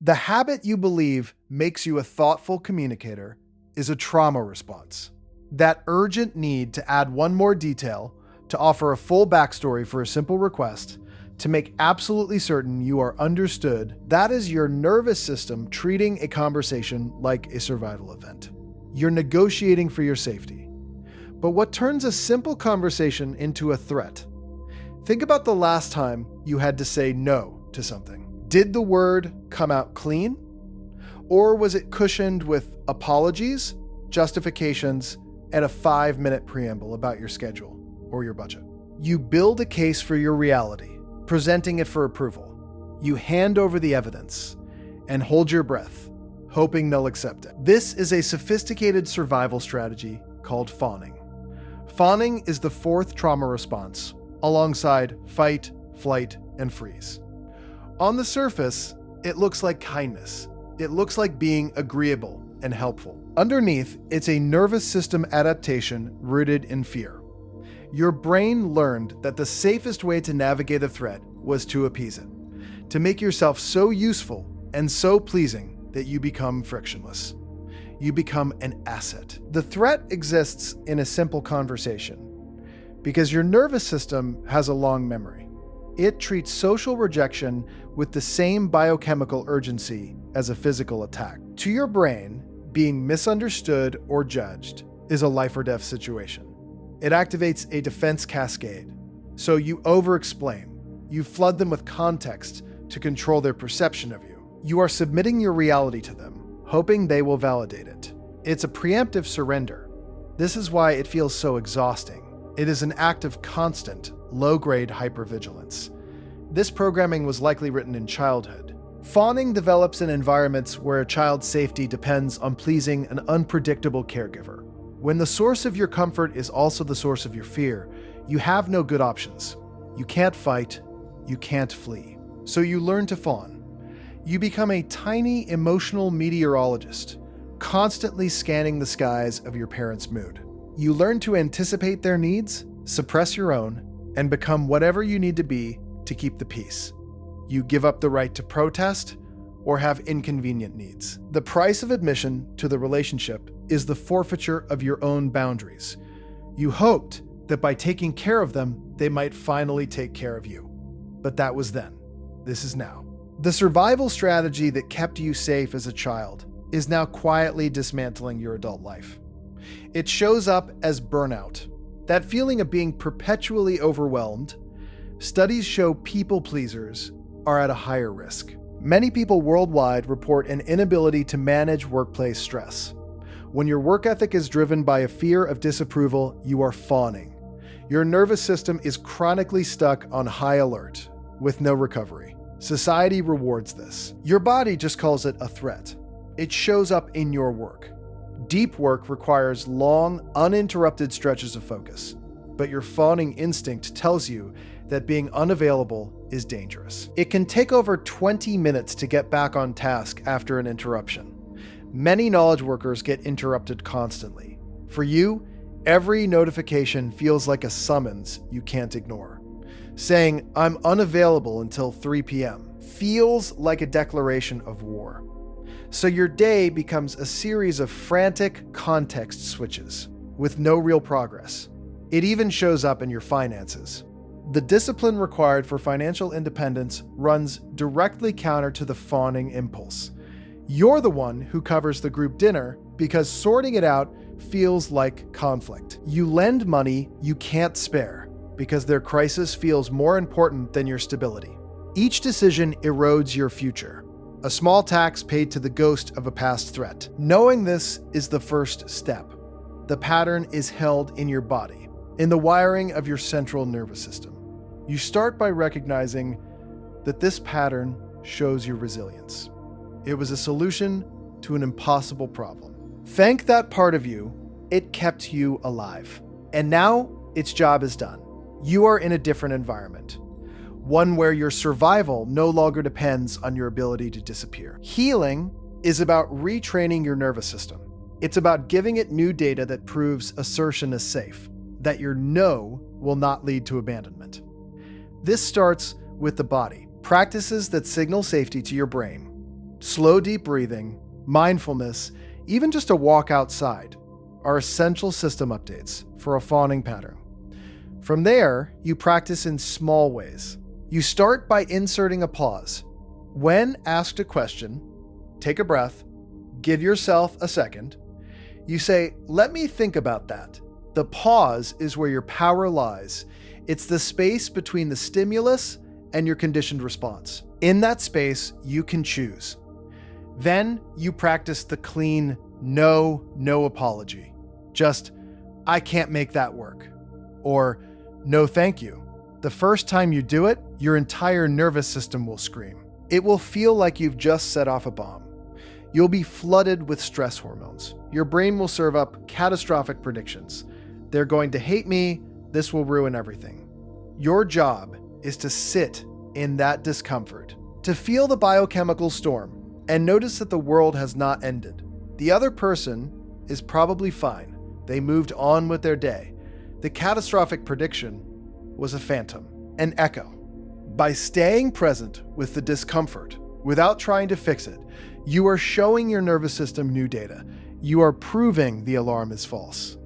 The habit you believe makes you a thoughtful communicator is a trauma response. That urgent need to add one more detail, to offer a full backstory for a simple request, to make absolutely certain you are understood, that is your nervous system treating a conversation like a survival event. You're negotiating for your safety. But what turns a simple conversation into a threat? Think about the last time you had to say no to something. Did the word come out clean? Or was it cushioned with apologies, justifications, and a 5-minute preamble about your schedule or your budget? You build a case for your reality, presenting it for approval. You hand over the evidence and hold your breath, hoping they'll accept it. This is a sophisticated survival strategy called fawning. Fawning is the fourth trauma response, alongside fight, flight, and freeze. On the surface, it looks like kindness. It looks like being agreeable and helpful. Underneath, it's a nervous system adaptation rooted in fear. Your brain learned that the safest way to navigate a threat was to appease it, to make yourself so useful and so pleasing that you become frictionless. You become an asset. The threat exists in a simple conversation because your nervous system has a long memory. It treats social rejection with the same biochemical urgency as a physical attack. To your brain, being misunderstood or judged is a life or death situation. It activates a defense cascade. So you over-explain. You flood them with context to control their perception of you. You are submitting your reality to them, hoping they will validate it. It's a preemptive surrender. This is why it feels so exhausting. It is an act of constant, low-grade hypervigilance. This programming was likely written in childhood. Fawning develops in environments where a child's safety depends on pleasing an unpredictable caregiver. When the source of your comfort is also the source of your fear, you have no good options. You can't fight, you can't flee. So you learn to fawn. You become a tiny emotional meteorologist, constantly scanning the skies of your parents' mood. You learn to anticipate their needs, suppress your own, and become whatever you need to be to keep the peace. You give up the right to protest or have inconvenient needs. The price of admission to the relationship is the forfeiture of your own boundaries. You hoped that by taking care of them, they might finally take care of you. But that was then. This is now. The survival strategy that kept you safe as a child is now quietly dismantling your adult life. It shows up as burnout, that feeling of being perpetually overwhelmed. Studies show people pleasers are at a higher risk. Many people worldwide report an inability to manage workplace stress. When your work ethic is driven by a fear of disapproval, you are fawning. Your nervous system is chronically stuck on high alert, with no recovery. Society rewards this. Your body just calls it a threat. It shows up in your work. Deep work requires long, uninterrupted stretches of focus, but your fawning instinct tells you that being unavailable is dangerous. It can take over 20 minutes to get back on task after an interruption. Many knowledge workers get interrupted constantly. For you, every notification feels like a summons you can't ignore. Saying, "I'm unavailable until 3 p.m. feels like a declaration of war. So your day becomes a series of frantic context switches with no real progress. It even shows up in your finances. The discipline required for financial independence runs directly counter to the fawning impulse. You're the one who covers the group dinner because sorting it out feels like conflict. You lend money you can't spare because their crisis feels more important than your stability. Each decision erodes your future. A small tax paid to the ghost of a past threat. Knowing this is the first step. The pattern is held in your body, in the wiring of your central nervous system. You start by recognizing that this pattern shows your resilience. It was a solution to an impossible problem. Thank that part of you. It kept you alive. And now its job is done. You are in a different environment. One where your survival no longer depends on your ability to disappear. Healing is about retraining your nervous system. It's about giving it new data that proves assertion is safe, that your no will not lead to abandonment. This starts with the body. Practices that signal safety to your brain. Slow, deep breathing, mindfulness, even just a walk outside are essential system updates for a fawning pattern. From there, you practice in small ways. You start by inserting a pause. When asked a question, take a breath, give yourself a second. You say, "Let me think about that." The pause is where your power lies. It's the space between the stimulus and your conditioned response. In that space, you can choose. Then you practice the clean no apology. Just, "I can't make that work." Or, "No, thank you." The first time you do it, your entire nervous system will scream. It will feel like you've just set off a bomb. You'll be flooded with stress hormones. Your brain will serve up catastrophic predictions. They're going to hate me. This will ruin everything. Your job is to sit in that discomfort, to feel the biochemical storm, and notice that the world has not ended. The other person is probably fine. They moved on with their day. The catastrophic prediction was a phantom, an echo. By staying present with the discomfort, without trying to fix it, you are showing your nervous system new data. You are proving the alarm is false.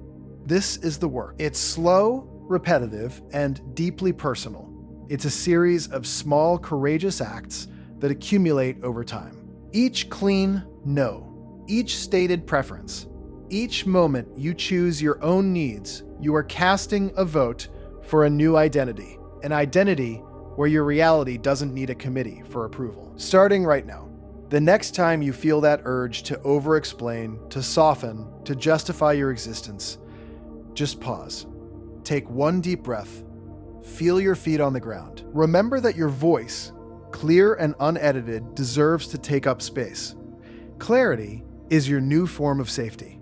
This is the work. It's slow, repetitive, and deeply personal. It's a series of small, courageous acts that accumulate over time. Each clean no, each stated preference, each moment you choose your own needs, you are casting a vote for a new identity, an identity where your reality doesn't need a committee for approval. Starting right now, the next time you feel that urge to over-explain, to soften, to justify your existence, just pause. Take one deep breath. Feel your feet on the ground. Remember that your voice, clear and unedited, deserves to take up space. Clarity is your new form of safety.